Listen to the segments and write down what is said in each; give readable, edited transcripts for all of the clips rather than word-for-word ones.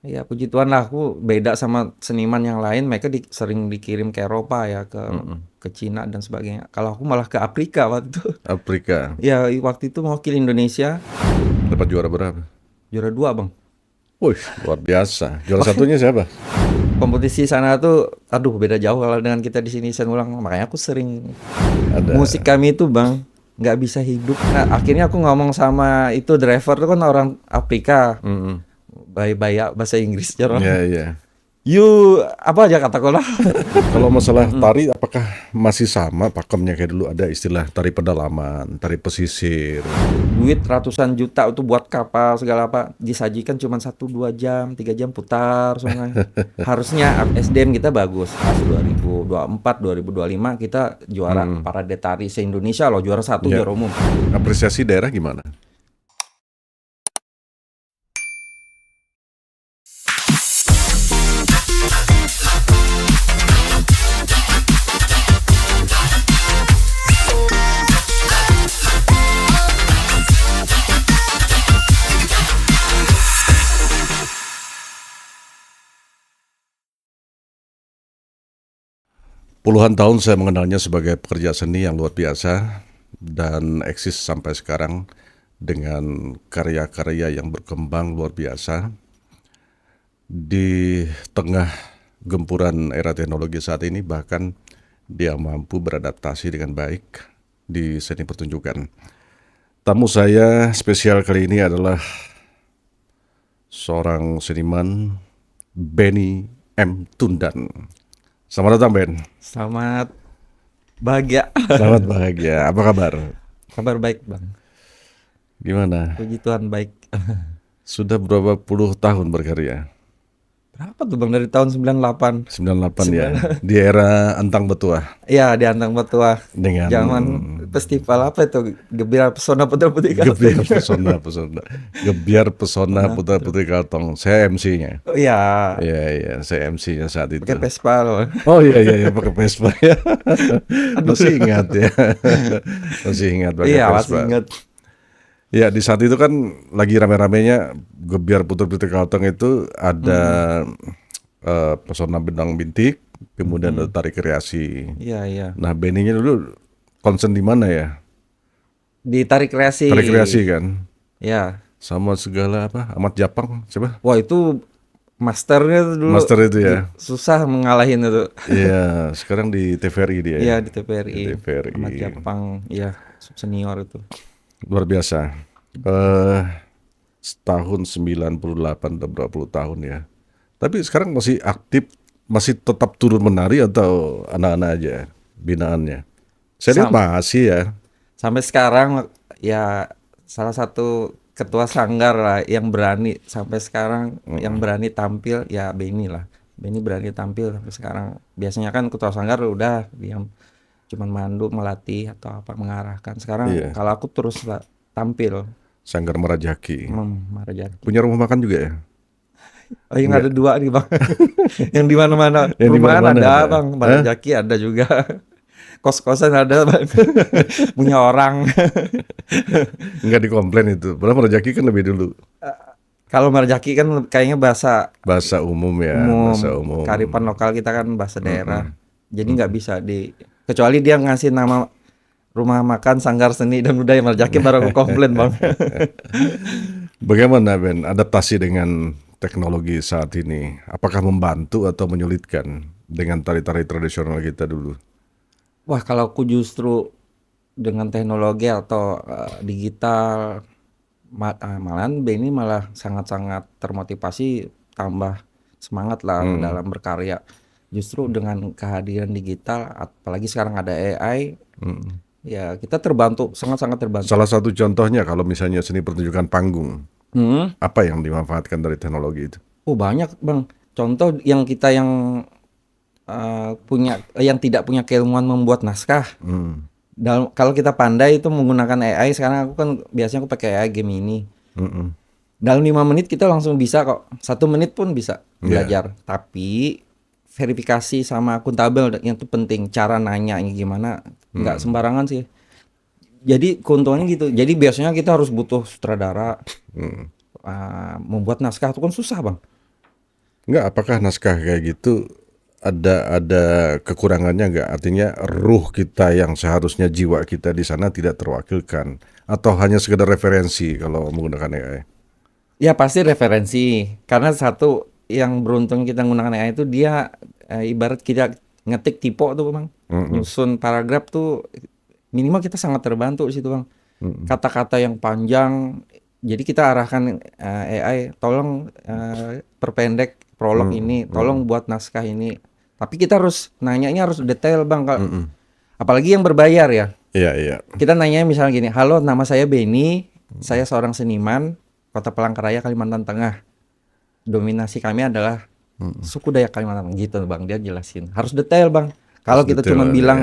Ya puji Tuhan lah aku beda sama seniman yang lain, mereka sering dikirim ke Eropa ya, Mm-mm. ke Cina dan sebagainya. Kalau aku malah ke Afrika waktu itu. Afrika. Ya waktu itu mewakili Indonesia, Dapat juara berapa? juara dua bang. Wih, luar biasa. Juara satunya siapa? Kompetisi sana tuh, aduh beda jauh kalau dengan kita di sini saya ulang. Makanya aku sering musik Ada. kami itu bang nggak bisa hidup. Nah akhirnya aku ngomong sama itu driver tuh kan orang Afrika, Mm-mm. baya bahasa Inggris Ya, jarang. ya. You apa aja kataku lah. Kalau masalah tari, apakah masih sama pakemnya kayak dulu? Ada istilah tari pedalaman, tari pesisir. Duit ratusan juta untuk buat kapal segala apa disajikan cuma 1 2 jam 3 jam putar sungai. Harusnya SDM kita bagus. Pas 2024 2025 kita juara Hmm. parade tari se-Indonesia loh, juara satu, Ya, juara umum. apresiasi daerah gimana? Puluhan tahun saya mengenalnya sebagai pekerja seni yang luar biasa dan eksis sampai sekarang dengan karya-karya yang berkembang luar biasa. Di tengah gempuran era teknologi saat ini, bahkan dia mampu beradaptasi dengan baik di seni pertunjukan. Tamu saya spesial kali ini adalah seorang seniman, Benny M. Tundan. Selamat datang, Ben. Selamat bahagia. Selamat bahagia. Apa kabar? Kabar baik bang, Gimana? puji Tuhan baik. Sudah berapa puluh tahun berkarya? Berapa tuh bang dari tahun 98? 98 ya. 9 Di era Antang Betua ya di Antang Betua, dengan zaman festival apa itu, Gebiar Pesona Putra Putri Kalteng. Gebiar Pesona. Gebiar Pesona Nah, Putra Putri Kaltong. Saya MC-nya. oh iya, Iya, iya, saya MC-nya saat itu. pakai Vespa loh. Oh iya, iya, iya, pakai Vespa ya. Aduh. Masih ingat ya. Masih ingat pakai Iya, masih Vespa. ingat. Ya, di saat itu kan lagi rame-ramenya Gebiar Putra Putri Kalteng itu ada Pesona Benang Bintik, kemudian ada Tari Kreasi. Iya, iya. Nah, Benny-nya dulu concern di mana ya? Di Tarik Kreasi. Tari Kreasi kan? Ya. Sama segala apa? Amat Japang, siapa? Wah, itu masternya tuh dulu Master itu ya. susah mengalahin itu. Iya, sekarang di TVRI dia Iya, ya. di TVRI. Di TVRI. Ahmad Japang, iya, senior itu. Luar biasa. Eh setahun 98 atau berapa puluh tahun ya. Tapi sekarang masih aktif, masih tetap turun menari atau anak-anak aja binaannya? Saya lihat Sam- masih ya. Sampai sekarang ya salah satu ketua sanggar lah yang berani sampai sekarang, yang berani tampil ya Benny lah. Benny berani tampil sampai sekarang. Biasanya kan ketua sanggar udah diam, cuman mandu, melatih atau apa mengarahkan. Sekarang Iya, kalau aku terus lah tampil. Sanggar Merajaki. Marajaki. Punya rumah makan juga ya? Oh, yang ada Enggak. dua nih bang. Yang di mana-mana Yang di perumahan mana-mana ada ada. bang, Hah? Marajaki ada juga. Kos-kosan ada bang. Punya orang. Enggak dikomplain itu. Padahal Merajaki kan lebih dulu. Kalau Marajaki kan kayaknya bahasa Bahasa umum ya, bahasa umum, umum. kearifan lokal kita kan bahasa daerah. Jadi nggak bisa kecuali dia ngasih nama rumah makan Sanggar Seni dan Budaya Marajaki baru aku komplain bang. Bagaimana Ben adaptasi dengan teknologi saat ini? Apakah membantu atau menyulitkan dengan tari-tari tradisional kita dulu? Wah, kalau aku justru dengan teknologi atau digital, malahan Benny malah sangat-sangat termotivasi, tambah semangat lah dalam berkarya. Justru dengan kehadiran digital, apalagi sekarang ada AI, ya kita terbantu, sangat-sangat terbantu. Salah satu contohnya kalau misalnya seni pertunjukan panggung, Hmm. apa yang dimanfaatkan dari teknologi itu? Oh banyak bang. Contoh yang kita yang yang tidak punya keilmuan membuat naskah. Dalam kalau kita pandai itu menggunakan AI, sekarang aku kan biasanya aku pakai AI Gemini. Mm-mm. Dalam 5 menit kita langsung bisa kok. 1 menit pun bisa belajar. Tapi verifikasi sama akuntabel yang itu penting. Cara nanyanya gimana, nggak sembarangan sih. Jadi keuntungannya gitu. Jadi biasanya kita harus butuh sutradara, membuat naskah itu kan susah bang. Enggak, apakah naskah kayak gitu ada kekurangannya nggak? Artinya ruh kita yang seharusnya jiwa kita di sana tidak terwakilkan atau hanya sekedar referensi kalau menggunakan AI? Ya pasti referensi. Karena satu yang beruntung kita menggunakan AI itu dia ibarat kita ngetik typo tuh Bang. Mm-mm, Nyusun paragraf tuh minimal kita sangat terbantu di situ Bang. mm-mm, Kata-kata yang panjang. Jadi kita arahkan AI, tolong perpendek prolog mm-mm, ini, tolong mm-mm, buat naskah ini. Tapi kita harus nanyanya harus detail Bang. mm-mm. Apalagi yang berbayar ya. Iya, iya. Kita nanya misalnya gini, halo nama saya Benny, saya seorang seniman, Kota Palangkaraya, Kalimantan Tengah. Dominasi kami adalah Mm-mm. suku Dayak Kalimantan gitu Bang, dia jelasin. Harus detail Bang. Harus Kalau kita detail cuma ya. bilang,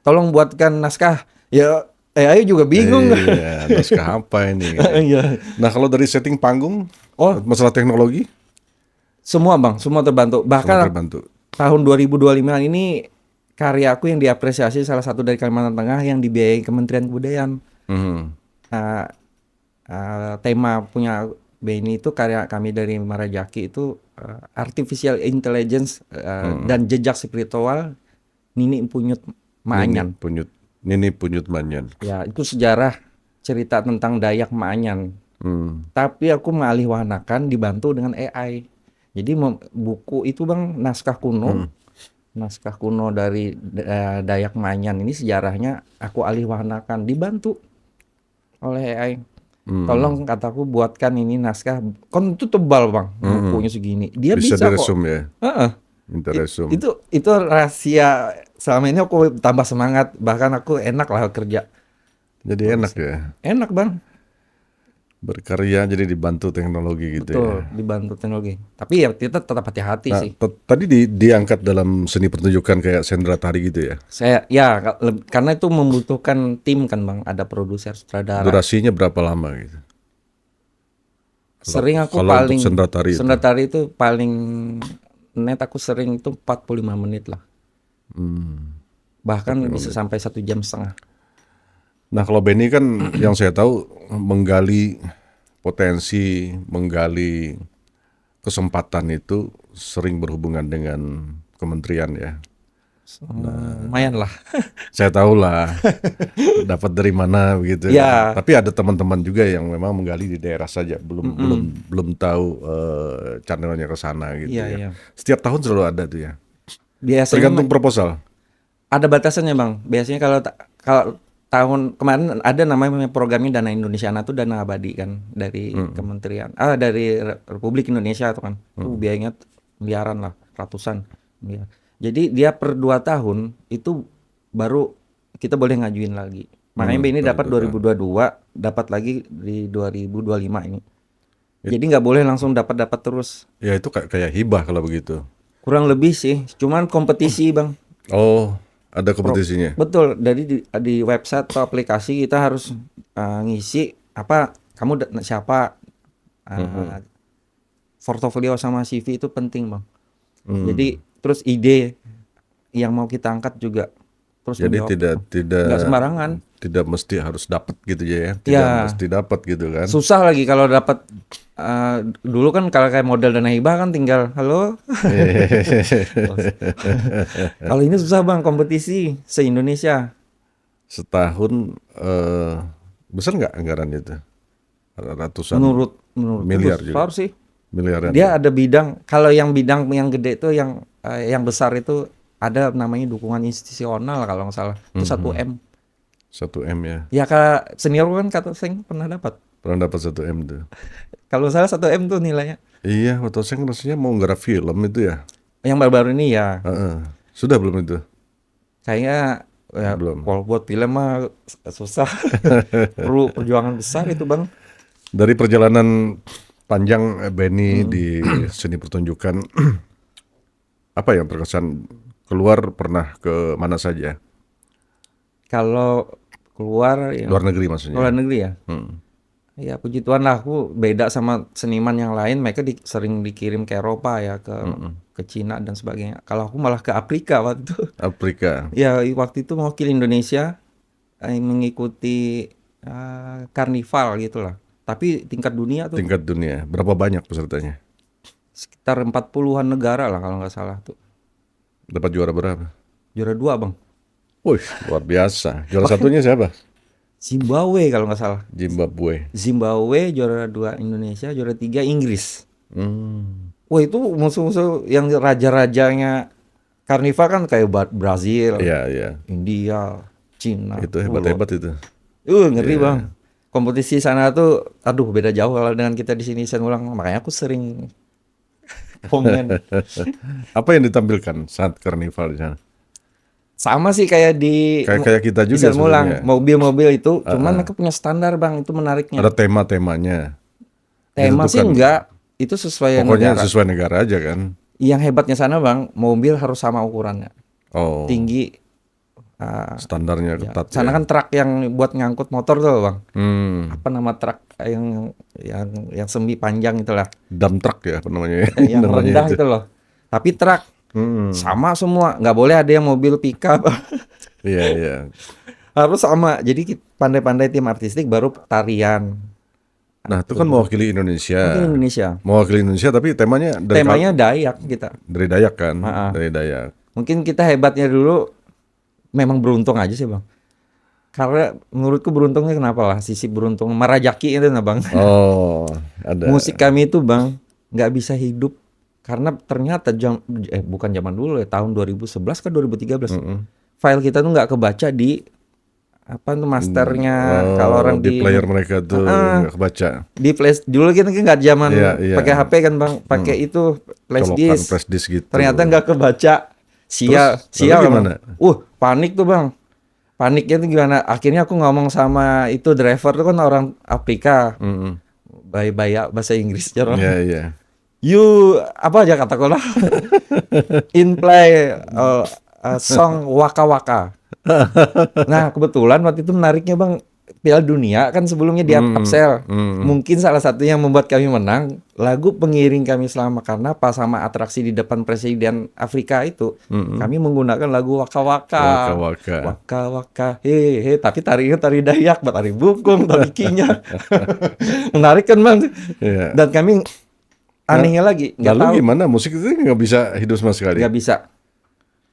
tolong buatkan naskah, ya AI juga bingung. Iya, naskah apa ini gitu. Iya. Nah, kalau dari setting panggung, Oh, masalah teknologi, semua Bang, semua terbantu. semua Bahkan terbantu. tahun 2025 ini karyaku yang diapresiasi salah satu dari Kalimantan Tengah yang dibiayai Kementerian Kebudayaan. Mhm, Eh, tema punya Beni itu karya kami dari Marajaki itu artificial intelligence mhm. dan jejak spiritual Nini Punyut Nini Maanyan. Punyut, Nini Punyut Manyan. Ya, itu sejarah cerita tentang Dayak Maanyan. Hmm, Tapi aku mengalihwahanakan dibantu dengan AI. Jadi buku itu Bang hmm, naskah kuno dari Dayak Maanyan ini sejarahnya aku alihwahanakan dibantu oleh AI. hmm, Tolong kataku buatkan ini naskah. Kan itu tebal Bang, hmm. bukunya segini. Dia Bisa bisa kok. diresum ya, Heeh. minta resum. Itu rahasia selama ini aku tambah semangat. Bahkan aku enak lah kerja. Jadi Oh, enak bisa. ya, Enak Bang. berkarya jadi dibantu teknologi gitu Betul, ya. dibantu teknologi. Tapi ya kita tetap hati-hati Nah, sih. tadi diangkat dalam seni pertunjukan kayak sendera tari gitu ya. Saya ya karena itu membutuhkan tim kan Bang, ada produser, sutradara. Durasinya berapa lama gitu? Kalau Sering aku kalau untuk paling sendera tari itu. sendiri tari itu paling net aku sering itu 45 menit lah. Hmm, Bahkan 45 bisa menit. sampai 1 jam setengah. Nah, kalau Benny kan yang saya tahu menggali potensi, menggali kesempatan itu sering berhubungan dengan kementerian ya. Lumayan lah. Saya tahu lah dapat dari mana begitu. Ya, Tapi ada teman-teman juga yang memang menggali di daerah saja, belum belum mm-mm. belum tahu channelnya ke sana gitu Iya, ya. iya. Setiap tahun selalu ada tuh ya. Biasanya Tergantung proposal. ada batasannya Bang. Biasanya kalau tahun kemarin ada namanya programnya Dana Indonesiana tuh dana abadi kan dari Mm, kementerian dari Republik Indonesia tuh kan. Tuh mm, biayanya miliaran lah, ratusan miliar. Jadi dia per 2 tahun itu baru kita boleh ngajuin lagi. Makanya ini baru dapat 2 tahun. 2022, dapat lagi di 2025 ini. It- Jadi nggak boleh langsung dapat terus. ya itu kayak hibah kalau begitu. Kurang lebih sih, cuman kompetisi Bang. Oh, ada kompetisinya. Betul, dari di website atau aplikasi kita harus ngisi apa kamu siapa uh, Mhm. portofolio sama CV itu penting Bang. Hmm. Jadi terus ide yang mau kita angkat juga terus Jadi menjawab tidak tidak nggak sembarangan. tidak mesti harus dapat gitu ya, tidak Ya mesti dapat gitu kan. susah lagi kalau dapat dulu kan kalau kayak model dana hibah kan tinggal halo. Kalau ini susah Bang kompetisi se-Indonesia. Setahun besar nggak anggaran itu? Ratusan Menurutku miliar juga, besar sih. miliaran ya. Dia ada bidang, kalau yang bidang yang gede itu yang besar itu ada namanya dukungan institusional kalau nggak salah. Itu 1 M. 1 M ya. Ya Kak senior kan kata Seng pernah dapat. Pernah dapat 1 M tuh. Kalau salah 1 M tuh nilainya. Iya, waktu saya rasanya mau nggarap film itu ya. Yang baru-baru ini ya Heeh. Sudah belum itu? kayaknya ya Belum. kalau buat film mah susah. Perlu perjuangan besar itu Bang. Dari perjalanan panjang Benny Mm. di seni pertunjukan, apa yang berkesan keluar pernah ke mana saja? Kalau keluar ya Luar negeri maksudnya. luar negeri ya. Hmm. Ya puji Tuhan lah aku beda sama seniman yang lain, mereka sering dikirim ke Eropa ya, Mm-mm. ke Cina dan sebagainya. Kalau aku malah ke Afrika waktu itu. Afrika, Ya waktu itu mewakili Indonesia mengikuti karnival gitulah. Tapi tingkat dunia tuh tingkat dunia. Berapa banyak pesertanya? sekitar 40-an negara lah kalau nggak salah tuh. Dapat juara berapa? Juara 2 Bang. Wih, luar biasa. Juara satunya siapa? Zimbabwe kalau nggak salah. Zimbabwe. Zimbabwe juara 2 Indonesia, juara 3 Inggris. Hmm. Wah itu musuh-musuh yang raja-rajanya Karniva kan kayak Brazil, Iya, iya. India, Cina. Itu hebat-hebat itu. Ngeri Iya. Bang. Kompetisi sana tuh, aduh beda jauh kalau dengan kita di sini. Saya ulang, makanya aku sering komen. Apa yang ditampilkan saat karnival di sana? Sama sih kayak di Kayak kita di juga Sermulang, sebenarnya. mobil-mobil itu, cuman mereka punya standar Bang, itu menariknya. Ada tema-temanya. Tema sih Ditentukan. enggak, itu sesuai Pokoknya negara. sesuai negara aja kan. Yang hebatnya sana Bang, mobil harus sama ukurannya, Oh, tinggi. standarnya Ya. ketat Sana ya. kan truk yang buat ngangkut motor tuh Bang. Hmm, Apa nama truk yang semi panjang itulah, dump truck ya apa namanya? yang Namanya rendah itu. itu loh. Tapi truk Hmm, sama semua, nggak boleh ada yang mobil pickup. iya iya. Harus sama. Jadi pandai-pandai tim artistik baru tarian. Nah itu kan mewakili Indonesia. Mungkin Indonesia. Mewakili Indonesia tapi temanya Temanya Dayak kita. dari Dayak kan? Ha-ha. Dari Dayak. Mungkin kita hebatnya dulu memang beruntung aja sih Bang. Karena menurutku beruntungnya kenapa lah? Sisi beruntung merajaki itu nah Bang. Oh, ada. Musik kami itu Bang nggak bisa hidup karena ternyata bukan zaman dulu ya, tahun 2011 ke 2013. File kita tuh nggak kebaca di apa tuh masternya. Oh, Kalau orang di player mereka tuh Ah, nggak kebaca. di flash dulu kita kan nggak zaman Iya, iya. pakai HP kan Bang, pakai itu flash Colokan disk. flash disk gitu. Ternyata nggak kebaca. Terus, Sial lalu Bang. gimana? Panik tuh Bang. Paniknya tuh gimana? Akhirnya aku ngomong sama itu driver tuh kan orang Afrika. Mm-mm. Baya bahasa Inggris Iya iya. You apa aja kataku lah. In play song Waka Waka. Nah, kebetulan waktu itu menariknya Bang, Piala Dunia kan sebelumnya di Upsell. Mungkin salah satu yang membuat kami menang lagu pengiring kami selama karena pas sama atraksi di depan presiden Afrika itu kami menggunakan lagu Waka Waka. Waka Waka. Waka Waka. He tari tari Dayak, tari bungkung, tari kinya. Menarik kan Bang? Iya. Dan kami anehnya lagi nggak Lalu tahu, gimana musik itu nggak bisa hidup sama sekali. nggak bisa.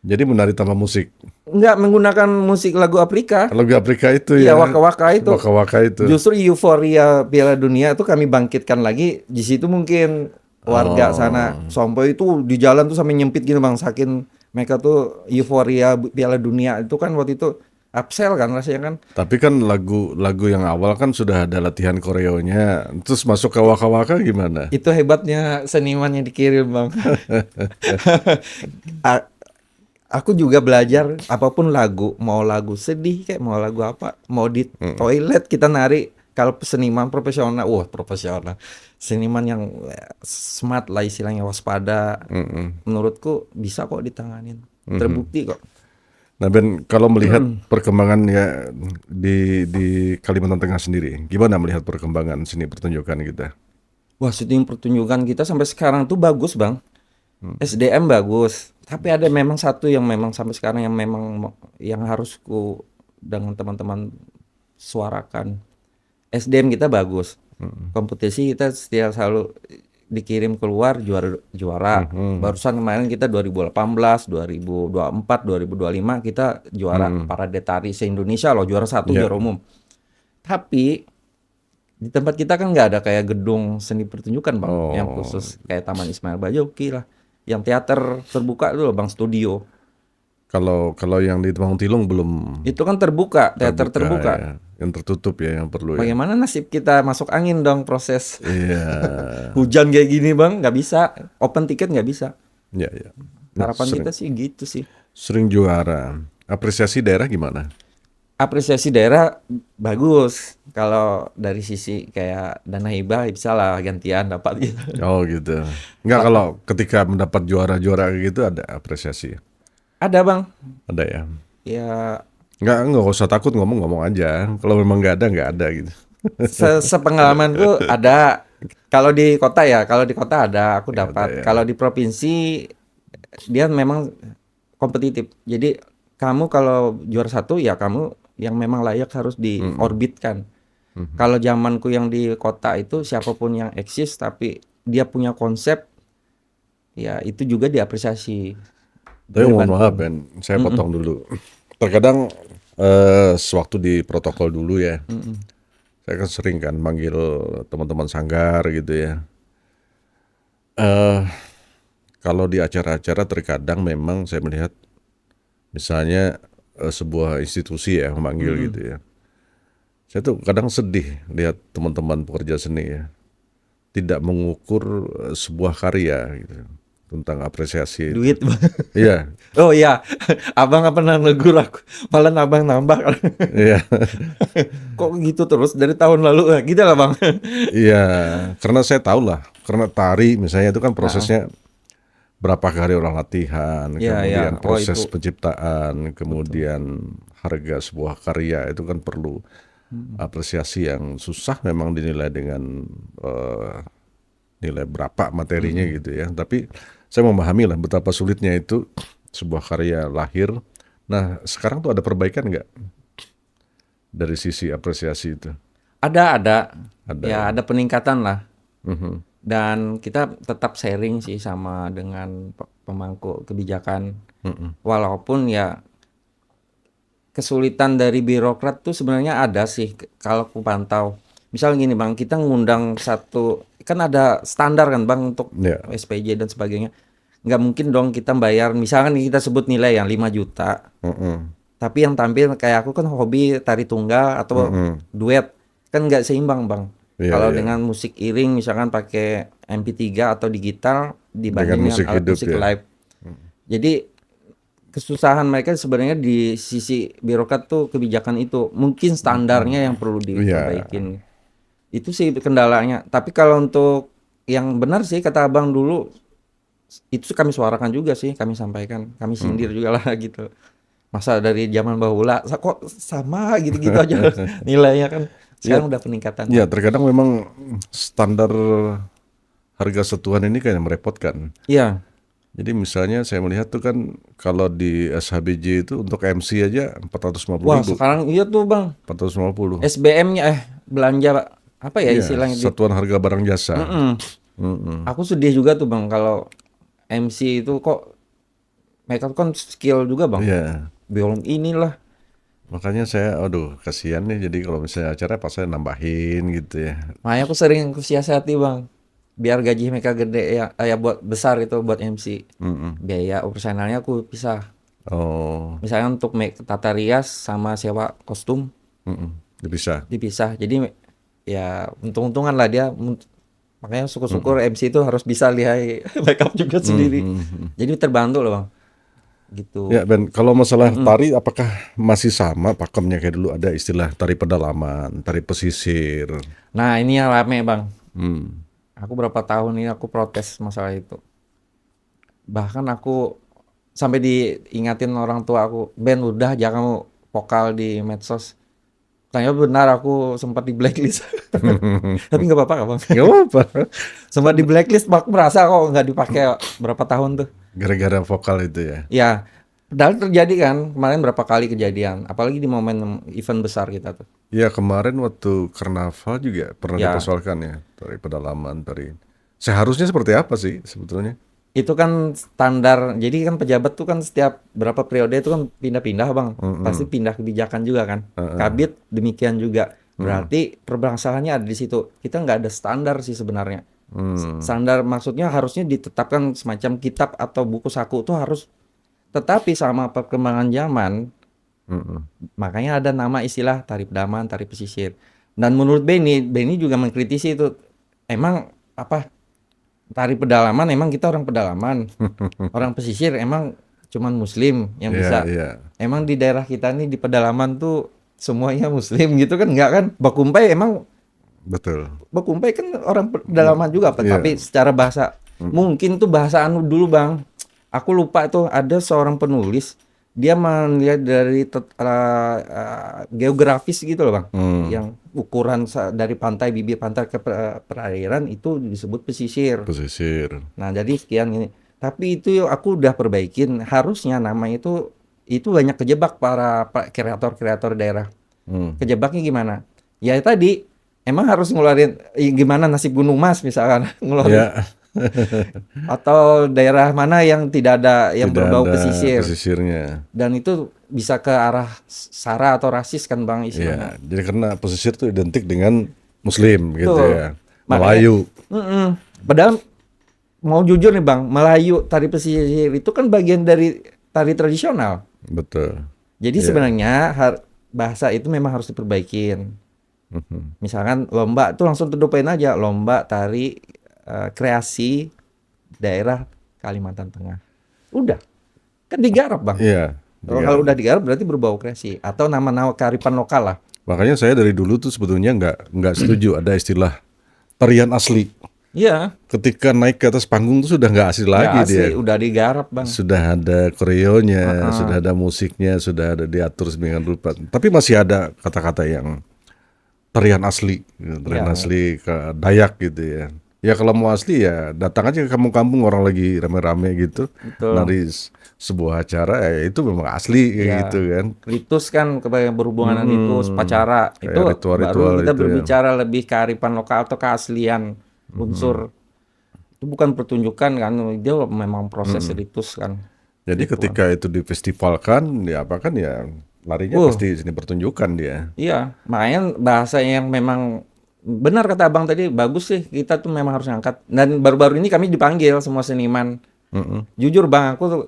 Jadi menari tanpa musik. Nggak menggunakan musik lagu Afrika. Lagu Afrika itu Iya, ya. Waka Waka itu. Waka Waka itu. Justru euforia Piala Dunia itu kami bangkitkan lagi. Di situ mungkin warga sana sampai itu di jalan tuh sampai nyempit gini Bang, saking mereka tuh euforia Piala Dunia itu kan waktu itu upsell kan rasanya kan. Tapi kan lagu yang awal kan sudah ada latihan koreonya. Terus masuk ke Waka Waka gimana? Itu hebatnya seniman yang dikirim Bang. A- Aku juga belajar apapun lagu, mau lagu sedih kayak mau lagu apa, mau di toilet kita nari. Kalau seniman profesional, profesional, seniman yang smart lah istilahnya, waspada. Menurutku bisa kok ditanganin, terbukti kok. Nah Ben, kalau melihat perkembangan ya di Kalimantan Tengah sendiri, gimana melihat perkembangan seni pertunjukan kita? Wah, syuting pertunjukan kita sampai sekarang tuh bagus Bang. SDM bagus, tapi ada memang satu yang memang sampai sekarang yang memang yang harus ku dengan teman-teman suarakan. SDM kita bagus, kompetisi kita setiap selalu dikirim keluar juara. Barusan kemarin kita 2018, 2024, 2025 kita juara parade tari se-Indonesia loh, juara 1 juara umum. Tapi di tempat kita kan nggak ada kayak gedung seni pertunjukan Bang, yang khusus kayak Taman Ismail Bajoki lah. Yang teater terbuka itu loh Bang, studio. Kalau yang di Temanggung belum Itu kan terbuka, teater terbuka. ya. Yang tertutup ya yang perlu ya. Bagaimana nasib kita masuk angin dong proses. Iya. Hujan kayak gini Bang, nggak bisa. Open ticket nggak bisa. Iya, iya. Harapan kita sih gitu sih. Sering juara. Apresiasi daerah gimana? Apresiasi daerah bagus. Kalau dari sisi kayak dana hibah bisa lah gantian dapat gitu. Oh gitu. Enggak, kalau ketika mendapat juara-juara gitu ada apresiasi. Ada Bang. Ada ya. Ya Enggak usah takut, ngomong aja. Kalau memang nggak ada gitu. sepengalamanku ada. Kalau di kota ada, aku dapat. ya. Kalau di provinsi dia memang kompetitif. Jadi kamu kalau juara 1 ya kamu yang memang layak harus diorbitkan. Kalau zamanku yang di kota itu siapapun yang eksis tapi dia punya konsep Ya itu juga diapresiasi. Tapi Boleh mohon bantu. maaf Ben, saya potong dulu. Terkadang sewaktu di protokol dulu ya, saya kan sering kan manggil teman-teman sanggar gitu ya. eh Kalau di acara-acara terkadang memang saya melihat misalnya sebuah institusi ya memanggil gitu ya. Saya tuh kadang sedih lihat teman-teman pekerja seni ya tidak mengukur sebuah karya gitu tentang apresiasi itu. Duit. Iya, Oh iya, abang nggak pernah negur aku, malah abang nambah. iya, Kok gitu terus dari tahun lalu? Nah, gitu lah bang. iya. Karena saya tahu lah, karena tari misalnya itu kan Ah, prosesnya berapa kali orang latihan, ya ya, kemudian oh itu proses penciptaan, betul. kemudian harga sebuah karya itu kan perlu apresiasi yang susah memang dinilai dengan eh, nilai berapa materinya gitu ya. Tapi saya memahami lah betapa sulitnya itu sebuah karya lahir. Nah, sekarang tuh ada perbaikan nggak dari sisi apresiasi itu? Ada, Ada ya. ya ada peningkatan lah. Mhm. Dan kita tetap sharing sih sama dengan pemangku kebijakan. Mhm. Walaupun ya kesulitan dari birokrat tuh sebenarnya ada sih kalau aku pantau. Misal gini bang, kita ngundang satu, kan ada standar kan bang untuk Ya. SPJ dan sebagainya. Nggak mungkin dong kita bayar, misalkan kita sebut nilai yang 5 juta. Mhm. Tapi yang tampil kayak aku kan hobi tari tunggal atau Mhm. duet, kan nggak seimbang bang. Iya, Kalau iya. dengan musik iring misalkan pakai MP3 atau digital Dengan dibanding dengan musik alat hidup musik ya. live. Jadi kesusahan mereka sebenarnya di sisi birokrat tuh kebijakan itu. Mungkin standarnya yang perlu Iya. diperbaikin. Itu sih kendalanya. Tapi kalau untuk yang benar sih kata abang dulu, itu kami suarakan juga sih, kami sampaikan, kami sindir juga lah gitu. Masa dari zaman bahula kok sama gitu-gitu aja nilainya kan. Iya, Sekarang udah peningkatan. iya terkadang memang standar harga satuan ini kayak merepotkan. Iya. Jadi misalnya saya melihat tuh kan kalau di SHBJ itu untuk MC aja 450 Wah, ribu. sekarang iya tuh Bang. 450. SBM-nya belanja apa ya Iya, istilahnya di. satuan harga barang jasa. Mm-mm. Mm-mm. Aku sedih juga tuh Bang kalau MC itu kok mereka tuh kan skill juga Bang. Iya, Belum inilah. makanya saya, aduh, kasihan nih. Jadi kalau misalnya acara pas saya nambahin gitu ya. Makanya aku sering aku siasati Bang. Biar gaji mereka gede ya, ya buat besar itu buat MC. Mm-mm. Biaya operasionalnya aku pisah. Oh, Misalnya untuk make tata rias sama sewa kostum mm-mm. Bisa. dipisah. Jadi ya untung-untungan lah dia. Makanya Mm-mm. syukur-syukur MC itu harus bisa lihat backup juga sendiri. Mm-mm. Jadi terbantu loh bang. Gitu. Ya, Ben, kalau masalah Mm-mm. tari, apakah masih sama pakemnya kayak dulu ada istilah tari pedalaman, tari pesisir? Nah ini yang rame bang. Hmm. Aku berapa tahun ini aku protes masalah itu. Bahkan aku sampai diingatin orang tua aku, Ben udah jangan kamu vokal di medsos. Tanya benar aku sempat di blacklist. Tapi nggak apa-apa bang. Gak apa-apa. Sempat di blacklist, aku merasa kok nggak dipakai berapa tahun tuh. Gara-gara vokal itu ya. Ya, padahal terjadi kan kemarin berapa kali kejadian, apalagi di momen event besar kita tuh. Ya kemarin waktu karnaval juga pernah Ya, dipersoalkan ya, tari pedalaman, tari. Seharusnya seperti apa sih sebetulnya? itu kan standar. Jadi kan pejabat tuh kan setiap berapa periode itu kan pindah-pindah bang. Pasti Mm-mm. pindah kebijakan juga kan. Heeh. Kabit demikian juga. Mm. Berarti perbangsaannya ada di situ. Kita nggak ada standar sih sebenarnya. Mm. Standar maksudnya harusnya ditetapkan semacam kitab atau buku saku tuh harus. Tetapi sama perkembangan zaman, Mm-mm. makanya ada nama istilah tari pedaman, tari pesisir. Dan menurut Benny juga mengkritisi itu. Emang apa tari pedalaman emang kita orang pedalaman. Orang pesisir emang cuman muslim yang Iya, bisa. iya, Emang di daerah kita nih di pedalaman tuh semuanya muslim gitu kan enggak kan? Bakumpai emang betul. Bakumpai kan orang pedalaman juga apa Iya. tapi secara bahasa Mm. mungkin tuh bahasa anu dulu Bang. Aku lupa tuh ada seorang penulis dia melihat dari geografis gitu loh Bang. Mm. Yang ukuran dari pantai bibir pantai ke perairan itu disebut pesisir. Pesisir. Nah, jadi sekian ini. Tapi itu aku udah perbaikin. Harusnya nama itu banyak kejebak para kreator-kreator daerah. Mm. Kejebaknya gimana? Ya tadi emang harus ngeluarin gimana nasib Gunung Mas misalkan ngeluarin Ya, Atau daerah mana yang tidak ada yang Tidak berbau ada pesisir. pesisirnya. Dan itu bisa ke arah sara atau rasis kan Bang istilahnya. Iya, jadi karena pesisir itu identik dengan Muslim gitu Betul. ya, Makanya, Melayu. padahal mau jujur nih Bang, Melayu tari pesisir itu kan bagian dari tari tradisional. Betul. Jadi Iya. sebenarnya bahasa itu memang harus diperbaikin. Mhm. Misalkan lomba tuh langsung terdopain aja, lomba tari kreasi daerah Kalimantan Tengah. Udah, kan digarap Bang. Iya. Kalau udah digarap berarti berbau kreasi atau nama-nama kearifan lokal lah. Makanya saya dari dulu tuh sebetulnya nggak setuju ada istilah tarian asli. Iya, Ketika naik ke atas panggung tuh sudah nggak asli nggak lagi asli, dia. udah digarap Bang. Sudah ada koreonya, sudah ada musiknya, sudah ada diatur sedemikian rupa. Tapi masih ada kata-kata yang tarian asli, gitu. Tarian Ya, asli ke Dayak gitu ya. Ya kalau mau asli ya datang aja ke kampung-kampung orang lagi rame-rame gitu, betul. nari sebuah acara ya itu memang asli kayak Ya, gitu kan. ritus kan kebanyakan berhubungan dengan ritus, upacara. Itu Kayak baru ritual-ritual kita itu ya. berbicara lebih kearifan lokal atau keaslian unsur. Itu bukan pertunjukan kan, dia memang proses ritus kan. Jadi Ritual. ketika itu difestivalkan ya apa kan ya larinya Uh, pasti sini pertunjukan dia. iya, makanya bahasa yang memang benar kata Abang tadi, bagus sih, kita tuh memang harus ngangkat. Dan baru-baru ini kami dipanggil semua seniman. Mm-mm. Jujur Bang, aku tuh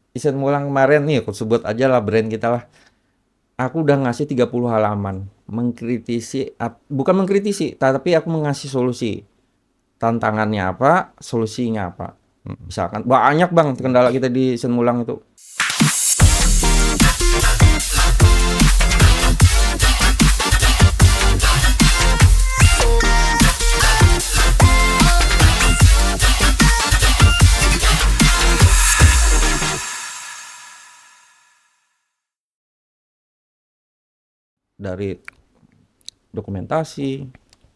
Isen Mulang kemarin nih, aku sebut aja lah brand kita lah. Aku udah ngasih 30 halaman mengkritisi, bukan mengkritisi, tapi aku mengasih solusi. Tantangannya apa, solusinya apa. Misalkan banyak Bang kendala kita di Isen Mulang itu. Dari dokumentasi,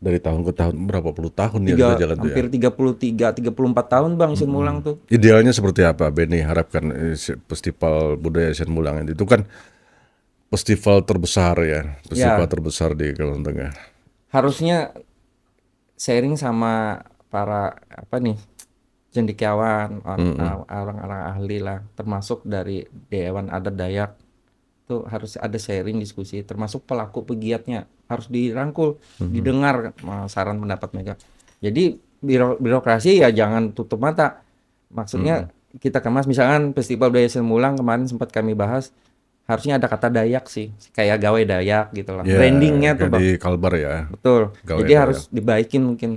Dari tahun ke tahun berapa puluh tahun ya kita jalan tuh ya. hampir 34 tahun Bang Isen Mulang tuh. Idealnya seperti apa Benny harapkan Festival Budaya Sen Mulang itu kan festival terbesar ya, festival Ya, terbesar di Kalimantan Tengah. harusnya sharing sama para apa nih cendekiawan, orang-orang ahli lah, termasuk dari Dewan Adat Dayak tuh harus ada sharing diskusi, termasuk pelaku pegiatnya harus dirangkul, didengar saran pendapat mereka. Jadi birokrasi ya jangan tutup mata. Maksudnya kita kemas, misalkan Festival Budaya Sen Mulang kemarin sempat kami bahas, harusnya ada kata Dayak sih, kayak gawe Dayak gitu lah. Ya, Brandingnya tuh kayak Bang. di Kalbar ya, Betul. gawe Jadi Dayak. harus dibaikin mungkin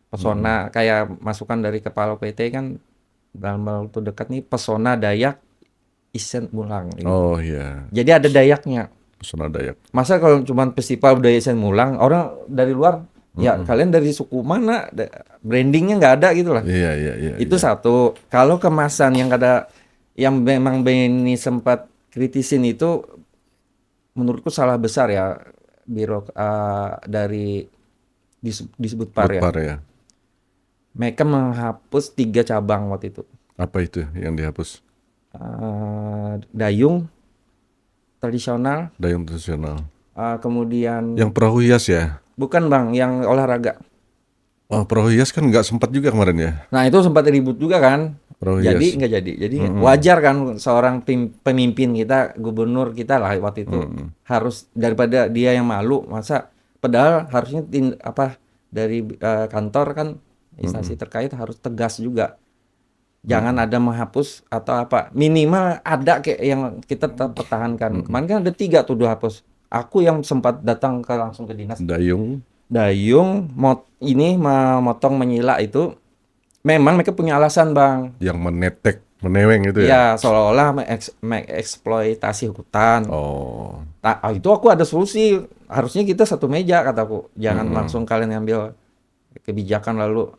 pesona kayak masukan dari kepala PT kan dalam waktu dekat nih pesona Dayak Isen Mulang gitu. Oh iya, Jadi ada Dayaknya. pesona Dayak. Masa kalau cuma festival budaya Isen Mulang orang dari luar ya kalian dari suku mana? Brandingnya nggak ada gitu lah. Iya iya iya. Itu Iya. satu. Kalau kemasan yang ada yang memang Benny sempat kritisin itu menurutku salah besar ya dari disebut par ya. Budpar ya. Mereka menghapus 3 cabang waktu itu. Apa itu yang dihapus? Dayung tradisional, Dayung tradisional. kemudian Yang perahu hias ya. bukan Bang, yang olahraga. Oh perahu hias kan nggak sempat juga kemarin ya. Nah itu sempat ribut juga kan. Perahu Jadi hias. nggak jadi. Jadi wajar kan seorang pemimpin kita, gubernur kita lah waktu itu harus daripada dia yang malu, masa padahal harusnya dari kantor kan instansi terkait harus tegas juga. Jangan ada menghapus atau apa. Minimal ada kayak yang kita tetap pertahankan. Kemarin kan ada 3 tuh dihapus. Aku yang sempat datang langsung ke dinas. Dayung. Dayung, memotong menyila itu memang mereka punya alasan Bang. Yang menetek, meneweng itu ya. Ya seolah-olah mengeksploitasi hutan. Oh. Nah, itu aku ada solusi. Harusnya kita satu meja kataku. Jangan langsung kalian ngambil kebijakan lalu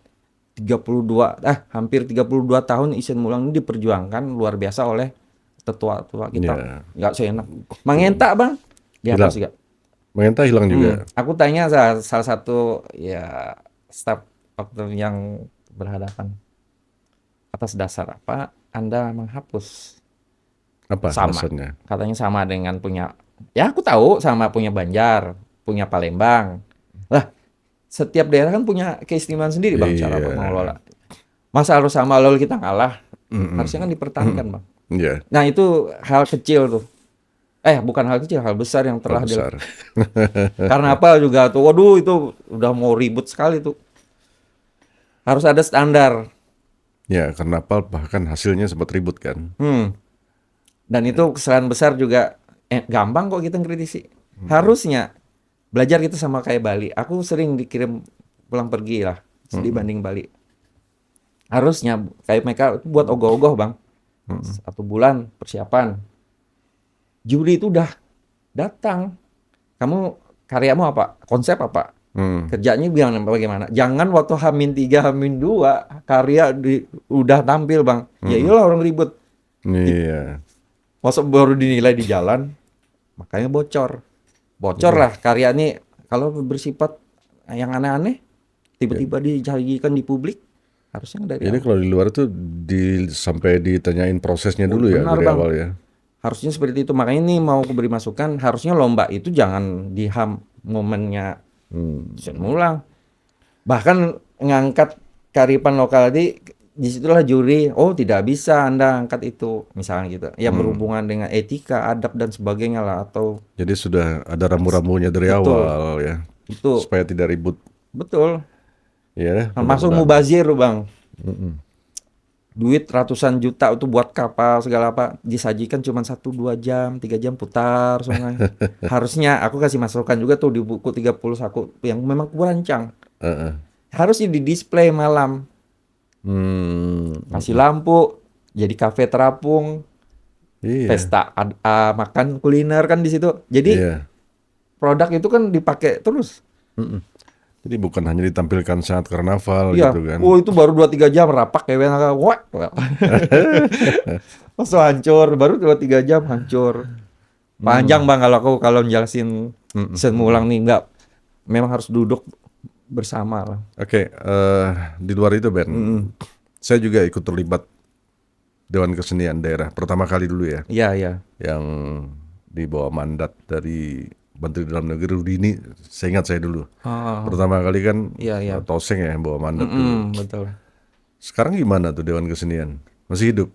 hampir 32 tahun Isen Mulang ini diperjuangkan luar biasa oleh tetua-tua kita. Iya. Nggak seenak. Mengentak Bang. Dihapus juga. Mengenta hilang juga. Aku tanya salah satu ya staf yang berhadapan, atas dasar apa Anda menghapus? Apa Sama, alasannya? katanya sama dengan punya, ya aku tahu sama punya Banjar, punya Palembang. Lah, setiap daerah kan punya keistimewaan sendiri Bang cara Iya. mengelola. Masa harus sama lalu kita ngalah? Harusnya kan Mm-mm. dipertahankan, Bang. Iya, Nah, itu hal kecil tuh. Bukan hal kecil, hal besar yang hal telah besar. karena apa juga tuh. Waduh, itu udah mau ribut sekali tuh. Harus ada standar. Ya, karena apa? Bahkan hasilnya sempat ribut kan. Hmm. Dan itu kesalahan besar juga gampang kok kita kritisi. Harusnya belajar kita sama kayak Bali. Aku sering dikirim pulang pergi lah dibanding Bali. Harusnya kayak mereka buat ogoh-ogoh, Bang. 1 bulan persiapan. Juri itu udah datang. Kamu karyamu apa? Konsep apa? Hmm. Kerjanya bagaimana? Jangan waktu H-3, H-2 karya udah tampil, Bang. Ya iyalah orang ribut. Iya. Masa baru dinilai di jalan, makanya bocor. Bocor lah karya ini kalau bersifat yang aneh-aneh, tiba-tiba dijanjikan di publik, harusnya dari Jadi awal. kalau di luar itu sampai ditanyain prosesnya dulu ya Benar, dari Bang. awal ya. Harusnya seperti itu. Makanya ini mau aku beri masukan, harusnya lomba itu jangan di HAM momennya Sen Mulang. Bahkan ngangkat kearifan lokal tadi, disitulah juri, oh tidak bisa Anda angkat itu, misalnya gitu. Yang berhubungan dengan etika, adab dan sebagainya lah, atau Jadi sudah ada rambu-rambunya dari betul, awal ya, itu supaya tidak ribut. betul. Ya, Termasuk mudah-mudahan. mubazir, Bang. Duit ratusan juta itu buat kapal segala apa disajikan cuma 1-2 jam 3 jam putar sungai. Harusnya aku kasih masukan juga tuh di buku 30 saku yang memang kurancang. Heeh. Harusnya di display malam, kasih lampu, jadi kafe terapung, Iya, pesta makan kuliner kan di situ. Jadi iya. produk itu kan dipakai terus. Jadi bukan hanya ditampilkan saat karnaval Iya, gitu kan. oh itu baru 2-3 jam rapak kayak wah, langsung hancur, baru 2-3 jam hancur. Panjang Bang kalau jelasin semulang nih nggak, memang harus duduk bersama lah. Oke, di luar itu Ben, saya juga ikut terlibat Dewan Kesenian Daerah pertama kali dulu ya, Iya, iya. yang di bawah mandat dari Menteri Dalam Negeri Rudini. Saya ingat saya dulu. Oh, Pertama kali kan iya, iya. Toseng ya yang bawa mandat dulu. Betul. Sekarang gimana tuh Dewan Kesenian? Masih hidup?